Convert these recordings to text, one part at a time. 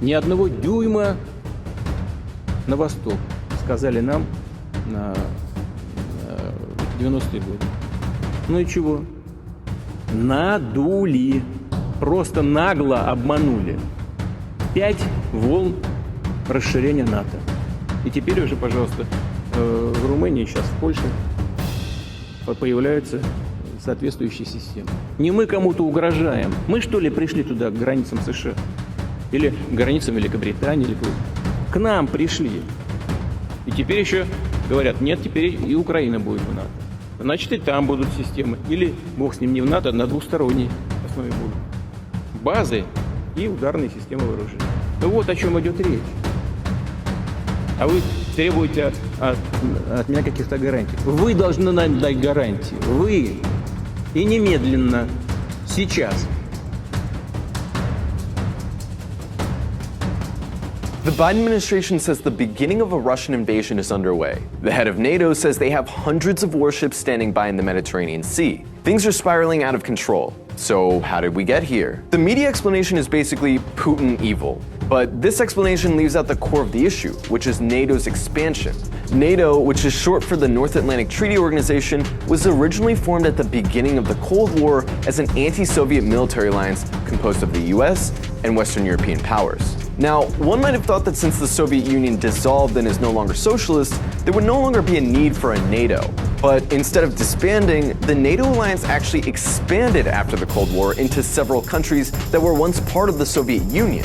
Ни одного дюйма на восток, сказали нам на 90-е годы. Ну и чего? Надули. Просто нагло обманули. 5 волн расширения НАТО. И теперь уже, пожалуйста, в Румынии, сейчас в Польше появляются соответствующие системы. Не мы кому-то угрожаем. Мы, что ли, пришли туда, к границам США? Или к границам Великобритании? Или к нам пришли. И теперь еще говорят, нет, теперь и Украина будет в НАТО. Значит, и там будут системы. Или, бог с ним, не в НАТО, а на двусторонней основе будут. Базы и ударные системы вооружения. Ну вот о чем идет речь. А вы требуете от меня каких-то гарантий. Вы должны нам дать гарантии. Вы. И немедленно. Сейчас. The Biden administration says the beginning of a Russian invasion is underway. The head of NATO says they have hundreds of warships standing by in the Mediterranean Sea. Things are spiraling out of control. So how did we get here? The media explanation is basically Putin evil. But this explanation leaves out the core of the issue, which is NATO's expansion. NATO, which is short for the North Atlantic Treaty Organization, was originally formed at the beginning of the Cold War as an anti-Soviet military alliance composed of the US and Western European powers. Now, one might have thought that since the Soviet Union dissolved and is no longer socialist, there would no longer be a need for a NATO. But instead of disbanding, the NATO alliance actually expanded after the Cold War into several countries that were once part of the Soviet Union,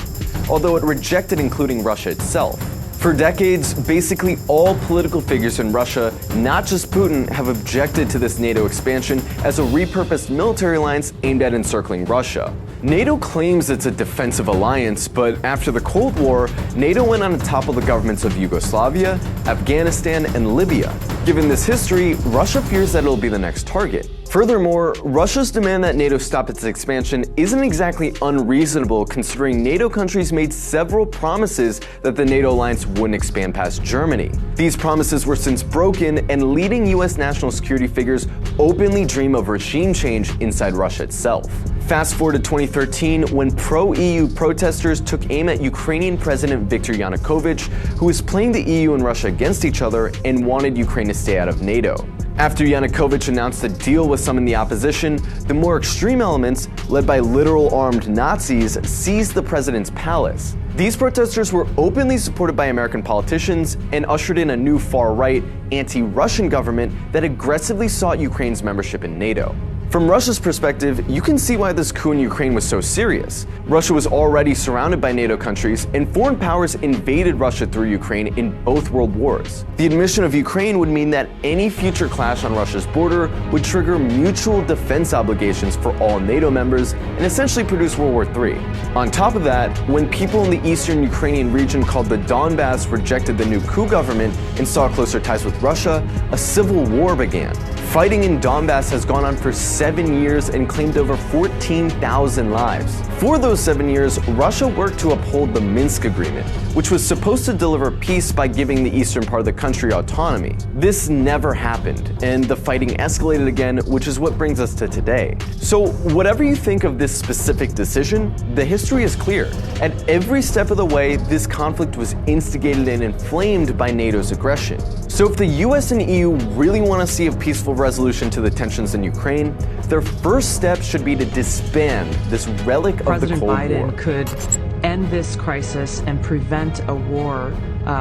although it rejected including Russia itself. For decades, basically all political figures in Russia, not just Putin, have objected to this NATO expansion as a repurposed military alliance aimed at encircling Russia. NATO claims it's a defensive alliance, but after the Cold War, NATO went on to topple the governments of Yugoslavia, Afghanistan, and Libya. Given this history, Russia fears that it'll be the next target. Furthermore, Russia's demand that NATO stop its expansion isn't exactly unreasonable considering NATO countries made several promises that the NATO alliance wouldn't expand past Germany. These promises were since broken, and leading US national security figures openly dream of regime change inside Russia itself. Fast forward to 2013, when pro-EU protesters took aim at Ukrainian President Viktor Yanukovych, who was playing the EU and Russia against each other and wanted Ukraine to stay out of NATO. After Yanukovych announced a deal with some in the opposition, the more extreme elements, led by literal armed Nazis, seized the president's palace. These protesters were openly supported by American politicians and ushered in a new far-right, anti-Russian government that aggressively sought Ukraine's membership in NATO. From Russia's perspective, you can see why this coup in Ukraine was so serious. Russia was already surrounded by NATO countries, and foreign powers invaded Russia through Ukraine in both world wars. The admission of Ukraine would mean that any future clash on Russia's border would trigger mutual defense obligations for all NATO members and essentially produce World War III. On top of that, when people in the eastern Ukrainian region called the Donbass rejected the new coup government and saw closer ties with Russia, a civil war began. Fighting in Donbass has gone on for 7 years and claimed over 14,000 lives. For those 7 years, Russia worked to uphold the Minsk Agreement, which was supposed to deliver peace by giving the eastern part of the country autonomy. This never happened, and the fighting escalated again, which is what brings us to today. So whatever you think of this specific decision, the history is clear. At every step of the way, this conflict was instigated and inflamed by NATO's aggression. So if the US and EU really want to see a peaceful resolution to the tensions in Ukraine, their first step should be to disband this relic of the Cold War. President Biden could end this crisis and prevent a war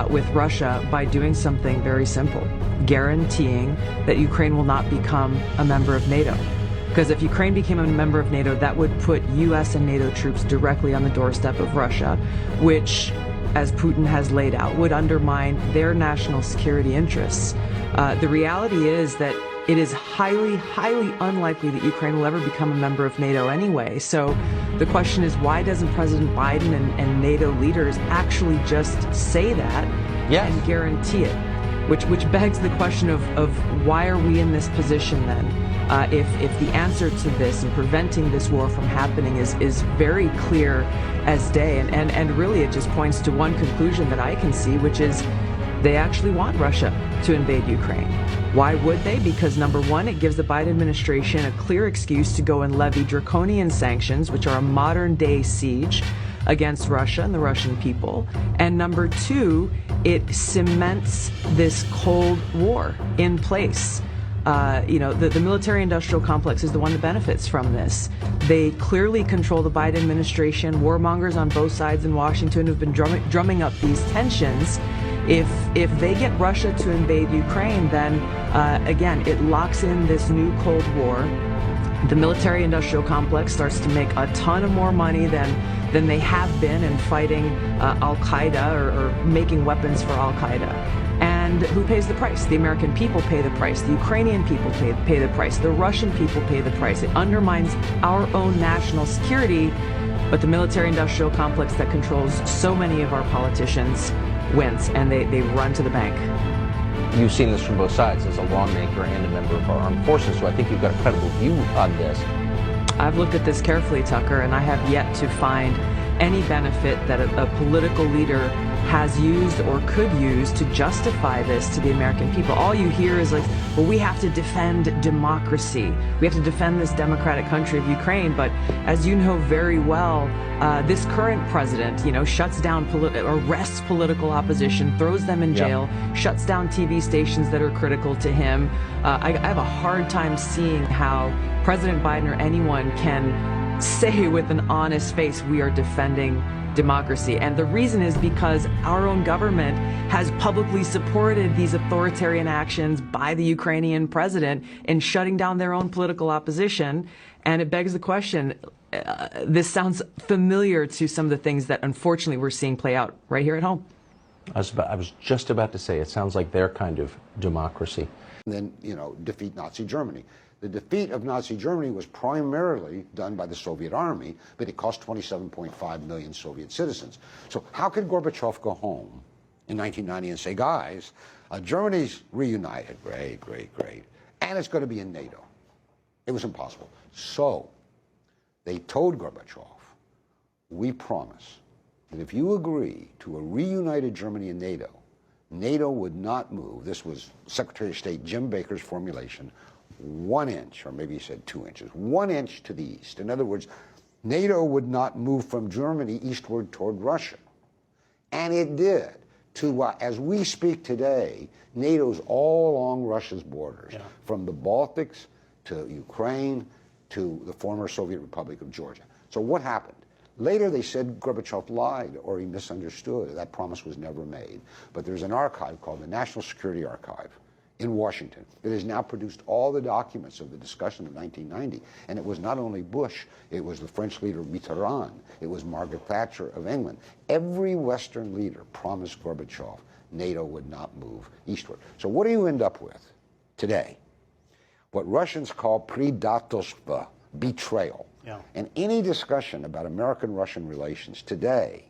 with Russia by doing something very simple, guaranteeing that Ukraine will not become a member of NATO. Because if Ukraine became a member of NATO, that would put US and NATO troops directly on the doorstep of Russia, which, as Putin has laid out, would undermine their national security interests. The reality is that it is highly, highly unlikely that Ukraine will ever become a member of NATO anyway. So the question is, why doesn't President Biden and NATO leaders actually just say that and guarantee it? Which begs the question of why are we in this position then? If the answer to this and preventing this war from happening is very clear as day, and really it just points to one conclusion that I can see, which is they actually want Russia to invade Ukraine. Why would they? Because number one, it gives the Biden administration a clear excuse to go and levy draconian sanctions, which are a modern day siege, against Russia and the Russian people. And number two, it cements this Cold War in place. The military-industrial complex is the one that benefits from this. They clearly control the Biden administration. Warmongers on both sides in Washington have been drumming up these tensions. If they get Russia to invade Ukraine, then again, it locks in this new Cold War. The military-industrial complex starts to make a ton of more money than they have been in fighting Al-Qaeda or making weapons for Al-Qaeda. And who pays the price? The American people pay the price. The Ukrainian people pay the price. The Russian people pay the price. It undermines our own national security, but the military-industrial complex that controls so many of our politicians wins, and they run to the bank. You've seen this from both sides as a lawmaker and a member of our armed forces, so I think you've got a credible view on this. I've looked at this carefully, Tucker, and I have yet to find any benefit that a political leader has used or could use to justify this to the American people. All you hear is like, well, we have to defend democracy. We have to defend this democratic country of Ukraine. But as you know very well, this current president, shuts down, arrests political opposition, throws them in jail, shuts down TV stations that are critical to him. I have a hard time seeing how President Biden or anyone can say with an honest face, we are defending democracy. And the reason is because our own government has publicly supported these authoritarian actions by the Ukrainian president in shutting down their own political opposition. And it begs the question, this sounds familiar to some of the things that unfortunately we're seeing play out right here at home. I was just about to say, it sounds like their kind of democracy. And then, defeat Nazi Germany. The defeat of Nazi Germany was primarily done by the Soviet army, but it cost 27.5 million Soviet citizens. So how could Gorbachev go home in 1990 and say, guys, Germany's reunited, great, and it's going to be in NATO? It was impossible. So they told Gorbachev, we promise that if you agree to a reunited Germany and NATO, NATO would not move. This was Secretary of State Jim Baker's formulation, 1 inch, or maybe he said 2 inches, 1 inch to the east. In other words, NATO would not move from Germany eastward toward Russia. And it did. As we speak today, NATO's all along Russia's borders, from the Baltics to Ukraine to the former Soviet Republic of Georgia. So what happened? Later they said Gorbachev lied or he misunderstood. That promise was never made. But there's an archive called the National Security Archive in Washington that has now produced all the documents of the discussion of 1990. And it was not only Bush, it was the French leader Mitterrand, it was Margaret Thatcher of England. Every Western leader promised Gorbachev NATO would not move eastward. So what do you end up with today? What Russians call предательство, betrayal. And any discussion about American-Russian relations today,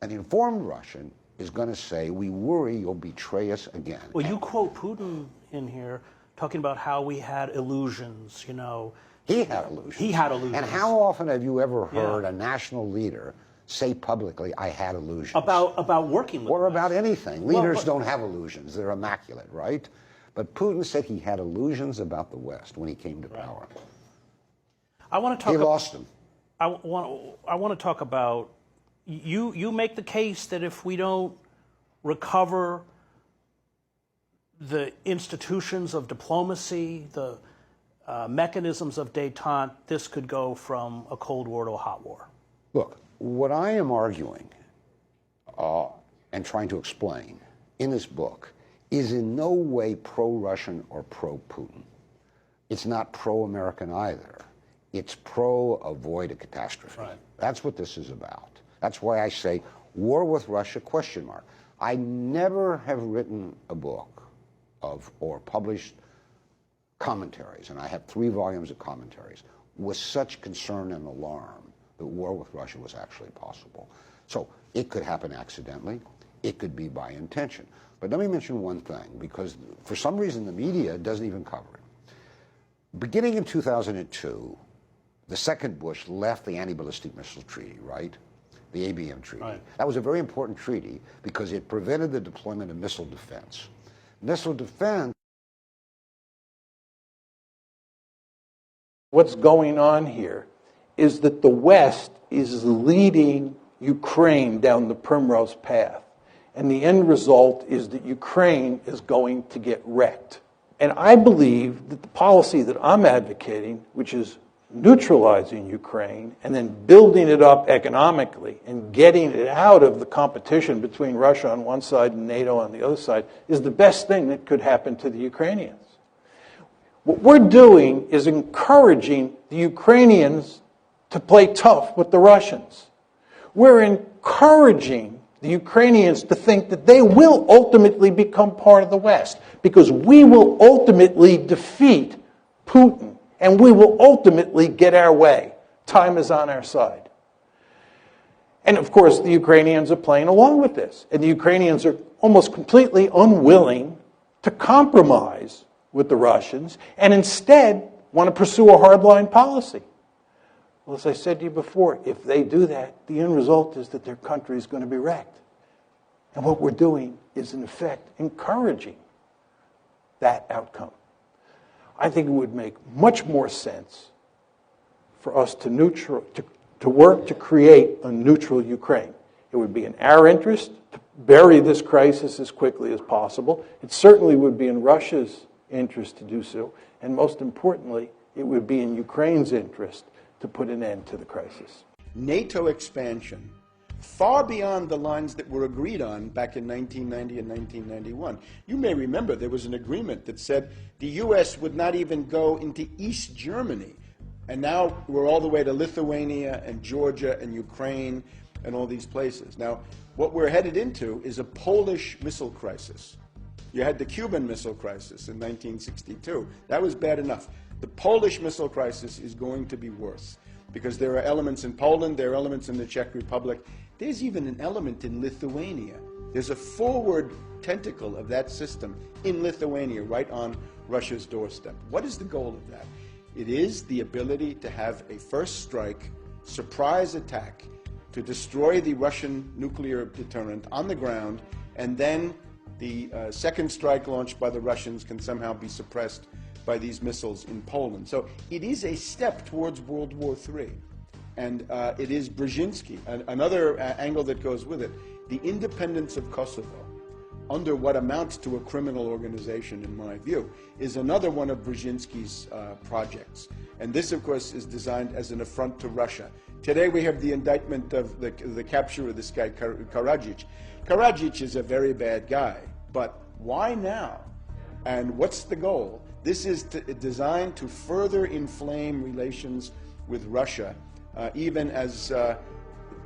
an informed Russian is going to say, we worry you'll betray us again. Well, you quote Putin in here talking about how we had illusions, He had illusions. He had illusions. And how often have you ever heard a national leader say publicly, I had illusions? About working with Or us. about anything. Leaders don't have illusions. They're immaculate, right? But Putin said he had illusions about the West when he came to power. I want to talk. He lost them. I want to talk about. You make the case that if we don't recover the institutions of diplomacy, the mechanisms of détente, this could go from a Cold War to a hot war. Look, what I am arguing and trying to explain in this book is in no way pro-Russian or pro-Putin. It's not pro-American either. It's pro-avoid a catastrophe. Right. That's what this is about. That's why I say war with Russia, ? I never have written a book or published commentaries, and I have 3 volumes of commentaries, with such concern and alarm that war with Russia was actually possible. So it could happen accidentally. It could be by intention. But let me mention one thing, because for some reason the media doesn't even cover it. Beginning in 2002, the second Bush left the Anti-Ballistic Missile Treaty, right? The ABM Treaty. Right. That was a very important treaty because it prevented the deployment of missile defense. Missile defense. What's going on here is that the West is leading Ukraine down the primrose path. And the end result is that Ukraine is going to get wrecked. And I believe that the policy that I'm advocating, which is neutralizing Ukraine and then building it up economically and getting it out of the competition between Russia on one side and NATO on the other side, is the best thing that could happen to the Ukrainians. What we're doing is encouraging the Ukrainians to play tough with the Russians. We're encouraging the Ukrainians to think that they will ultimately become part of the West, because we will ultimately defeat Putin and we will ultimately get our way. Time is on our side. And of course, the Ukrainians are playing along with this. And the Ukrainians are almost completely unwilling to compromise with the Russians and instead want to pursue a hardline policy. Well, as I said to you before, if they do that, the end result is that their country is going to be wrecked. And what we're doing is, in effect, encouraging that outcome. I think it would make much more sense for us to work to create a neutral Ukraine. It would be in our interest to bury this crisis as quickly as possible. It certainly would be in Russia's interest to do so. And most importantly, it would be in Ukraine's interest to put an end to the crisis. NATO expansion far beyond the lines that were agreed on back in 1990 and 1991. You may remember there was an agreement that said the U.S. would not even go into East Germany. And now we're all the way to Lithuania and Georgia and Ukraine and all these places. Now, what we're headed into is a Polish missile crisis. You had the Cuban Missile Crisis in 1962. That was bad enough. The Polish missile crisis is going to be worse because there are elements in Poland, there are elements in the Czech Republic. There's even an element in Lithuania. There's a forward tentacle of that system in Lithuania, right on Russia's doorstep. What is the goal of that? It is the ability to have a first strike, surprise attack, to destroy the Russian nuclear deterrent on the ground, and then the second strike launched by the Russians can somehow be suppressed by these missiles in Poland. So it is a step towards World War III. And it is Brzezinski, another angle that goes with it. The independence of Kosovo, under what amounts to a criminal organization, in my view, is another one of Brzezinski's projects. And this, of course, is designed as an affront to Russia. Today we have the indictment of the capture of this guy, Karadzic. Karadzic is a very bad guy, but why now? And what's the goal? This is designed to further inflame relations with Russia, even as a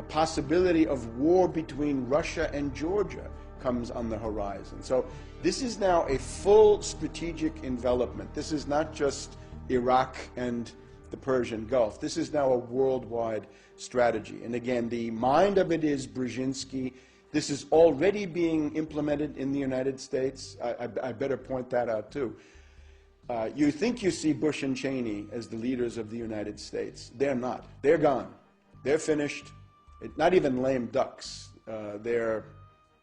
possibility of war between Russia and Georgia comes on the horizon. So this is now a full strategic envelopment. This is not just Iraq and the Persian Gulf. This is now a worldwide strategy. And again, the mind of it is Brzezinski. This is already being implemented in the United States. I better point that out too. You think you see Bush and Cheney as the leaders of the United States. They're not. They're gone. They're finished. Not even lame ducks. They're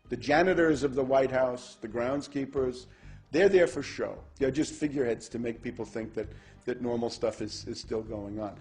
the janitors of the White House, the groundskeepers. They're there for show. They're just figureheads to make people think that normal stuff is still going on.